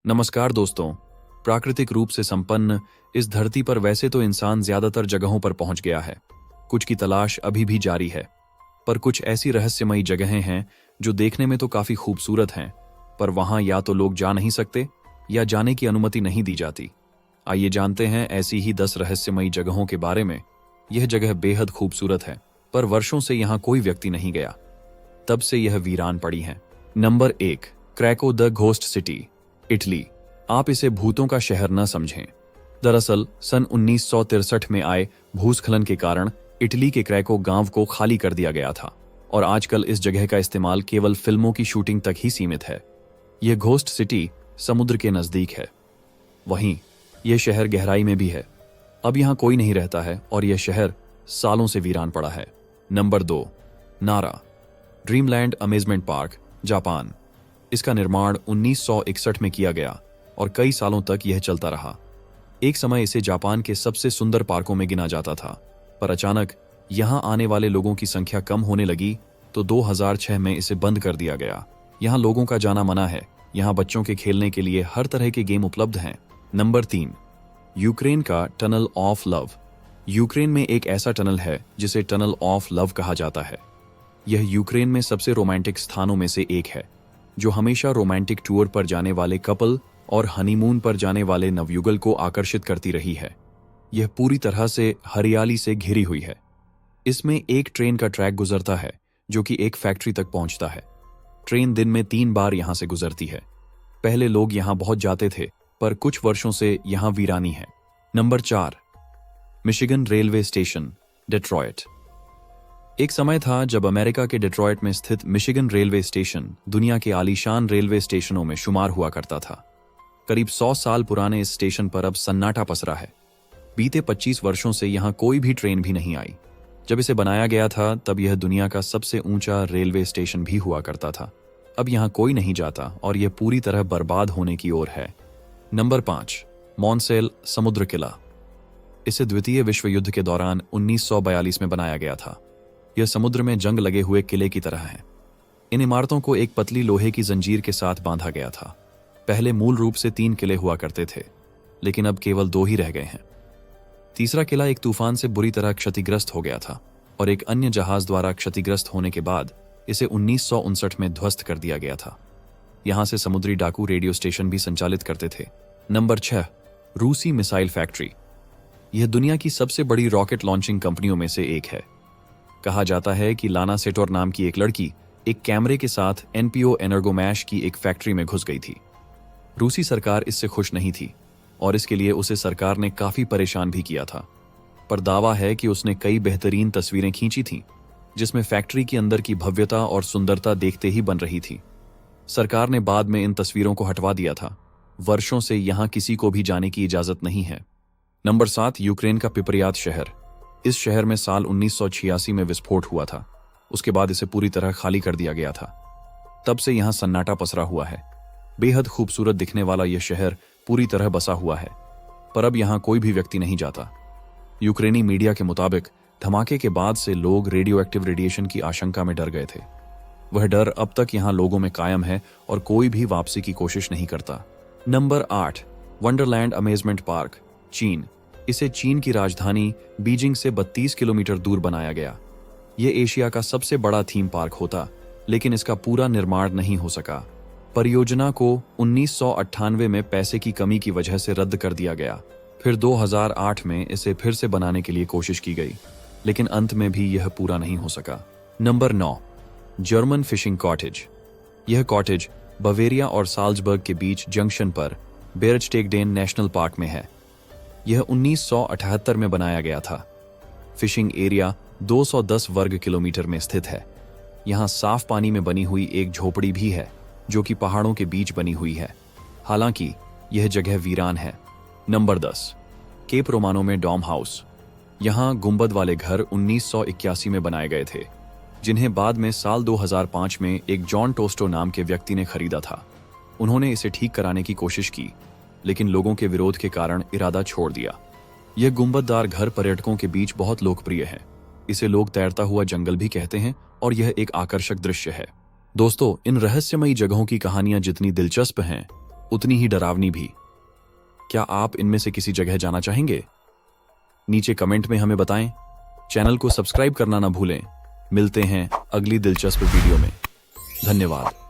नमस्कार दोस्तों। प्राकृतिक रूप से संपन्न इस धरती पर वैसे तो इंसान ज्यादातर जगहों पर पहुंच गया है। कुछ की तलाश अभी भी जारी है, पर कुछ ऐसी रहस्यमयी जगहें हैं जो देखने में तो काफी खूबसूरत हैं, पर वहां या तो लोग जा नहीं सकते या जाने की अनुमति नहीं दी जाती। आइए जानते हैं ऐसी ही 10 रहस्यमयी जगहों के बारे में। यह जगह बेहद खूबसूरत है, पर वर्षों से यहाँ कोई व्यक्ति नहीं गया, तब से यह वीरान पड़ी है। Number 1, Craco the ghost city, Italy. आप इसे भूतों का शहर न समझें। दरअसल सन 1963 में आए भूस्खलन के कारण इटली के क्रैको गांव को खाली कर दिया गया था और आजकल इस जगह का इस्तेमाल केवल फिल्मों की शूटिंग तक ही सीमित है। यह घोस्ट सिटी समुद्र के नजदीक है, वहीं यह शहर गहराई में भी है। अब यहां कोई नहीं रहता है और यह शहर सालों से वीरान पड़ा है। नंबर 2, नारा ड्रीमलैंड अम्यूजमेंट पार्क, जापान। इसका निर्माण 1961 में किया गया और कई सालों तक यह चलता रहा। एक समय इसे जापान के सबसे सुंदर पार्कों में गिना जाता था, पर अचानक यहां आने वाले लोगों की संख्या कम होने लगी तो 2006 में इसे बंद कर दिया गया। यहां लोगों का जाना मना है। यहां बच्चों के खेलने के लिए हर तरह के गेम उपलब्ध हैं। नंबर 3, यूक्रेन का टनल ऑफ लव। यूक्रेन में एक ऐसा टनल है जिसे टनल ऑफ लव कहा जाता है। यह यूक्रेन में सबसे रोमांटिक स्थानों में से एक है, जो हमेशा रोमांटिक टूर पर जाने वाले कपल और हनीमून पर जाने वाले नवयुगल को आकर्षित करती रही है। यह पूरी तरह से हरियाली से घिरी हुई है। इसमें एक ट्रेन का ट्रैक गुजरता है जो कि एक फैक्ट्री तक पहुंचता है। ट्रेन दिन में 3 बार यहां से गुजरती है। पहले लोग यहां बहुत जाते थे, पर कुछ वर्षों से यहां वीरानी है। Number 4, Michigan railway station, Detroit. एक समय था जब अमेरिका के डेट्रॉयट में स्थित मिशिगन रेलवे स्टेशन दुनिया के आलीशान रेलवे स्टेशनों में शुमार हुआ करता था। करीब 100 साल पुराने इस स्टेशन पर अब सन्नाटा पसरा है। बीते 25 वर्षों से यहां कोई भी ट्रेन भी नहीं आई। जब इसे बनाया गया था तब यह दुनिया का सबसे ऊंचा रेलवे स्टेशन भी हुआ करता था। अब यहां कोई नहीं जाता और यह पूरी तरह बर्बाद होने की ओर है। नंबर 5, मॉन्सेल समुद्र किला। इसे द्वितीय विश्व युद्ध के दौरान 1942 में बनाया गया था। यह समुद्र में जंग लगे हुए किले की तरह है। इन इमारतों को एक पतली लोहे की जंजीर के साथ बांधा गया था। पहले मूल रूप से 3 किले हुआ करते थे, लेकिन अब केवल 2 ही रह गए हैं। तीसरा किला एक तूफान से बुरी तरह क्षतिग्रस्त हो गया था और एक अन्य जहाज द्वारा क्षतिग्रस्त होने के बाद इसे 1959 में ध्वस्त कर दिया गया था। यहां से समुद्री डाकू रेडियो स्टेशन भी संचालित करते थे। नंबर 6, रूसी मिसाइल फैक्ट्री। यह दुनिया की सबसे बड़ी रॉकेट लॉन्चिंग कंपनियों में से एक है। कहा जाता है कि लाना सेटोर नाम की एक लड़की एक कैमरे के साथ एनपीओ एनर्गोमैश की एक फैक्ट्री में घुस गई थी। रूसी सरकार इससे खुश नहीं थी और इसके लिए उसे सरकार ने काफी परेशान भी किया था, पर दावा है कि उसने कई बेहतरीन तस्वीरें खींची थीं, जिसमें फैक्ट्री के अंदर की भव्यता और सुंदरता देखते ही बन रही थी। सरकार ने बाद में इन तस्वीरों को हटवा दिया था। वर्षों से यहां किसी को भी जाने की इजाजत नहीं है। नंबर 7, यूक्रेन का पिपरियात शहर। इस शहर में साल 1986 में विस्फोट हुआ था। उसके बाद इसे पूरी तरह खाली कर दिया गया था। तब से यहां सन्नाटा पसरा हुआ है। बेहद खूबसूरत दिखने वाला यह शहर पूरी तरह बसा हुआ है, पर अब यहां कोई भी व्यक्ति नहीं जाता। यूक्रेनी मीडिया के मुताबिक धमाके के बाद से लोग रेडियो एक्टिव रेडिएशन की आशंका में डर गए थे। वह डर अब तक यहां लोगों में कायम है और कोई भी वापसी की कोशिश नहीं करता। नंबर 8, वंडरलैंड अम्यूजमेंट पार्क, चीन। इसे चीन की राजधानी बीजिंग से 32 किलोमीटर दूर बनाया गया। यह एशिया का सबसे बड़ा थीम पार्क होता, लेकिन इसका पूरा निर्माण नहीं हो सका। परियोजना को 1998 में पैसे की कमी की वजह से रद्द कर दिया गया। फिर 2008 में इसे फिर से बनाने के लिए कोशिश की गई, लेकिन अंत में भी यह पूरा नहीं हो सका। Number 9, German fishing cottage. यह कॉटेज बवेरिया और साल्जबर्ग के बीच जंक्शन पर बेरजटेगडेन नेशनल पार्क में है। यह 1978 में बनाया गया था। फिशिंग एरिया 210 वर्ग किलोमीटर में स्थित है। यहाँ साफ पानी में बनी हुई एक झोपड़ी भी है जो कि पहाड़ों के बीच बनी हुई है। हालांकि यह जगह वीरान है। नंबर 10, केप रोमानो में डॉम हाउस। यहाँ गुंबद वाले घर 1981 में बनाए गए थे, जिन्हें बाद में साल 2005 में एक जॉन टोस्टो नाम के व्यक्ति ने खरीदा था। उन्होंने इसे ठीक कराने की कोशिश की, लेकिन लोगों के विरोध के कारण इरादा छोड़ दिया। यह गुंबददार घर पर्यटकों के बीच बहुत लोकप्रिय है। इसे लोग तैरता हुआ जंगल भी कहते हैं और यह एक आकर्षक दृश्य है। दोस्तों, इन रहस्यमयी जगहों की कहानियां जितनी दिलचस्प हैं, उतनी ही डरावनी भी। क्या आप इनमें से किसी जगह जाना चाहेंगे? नीचे कमेंट में हमें बताएं। चैनल को सब्सक्राइब करना ना भूलें। मिलते हैं अगली दिलचस्प वीडियो में। धन्यवाद।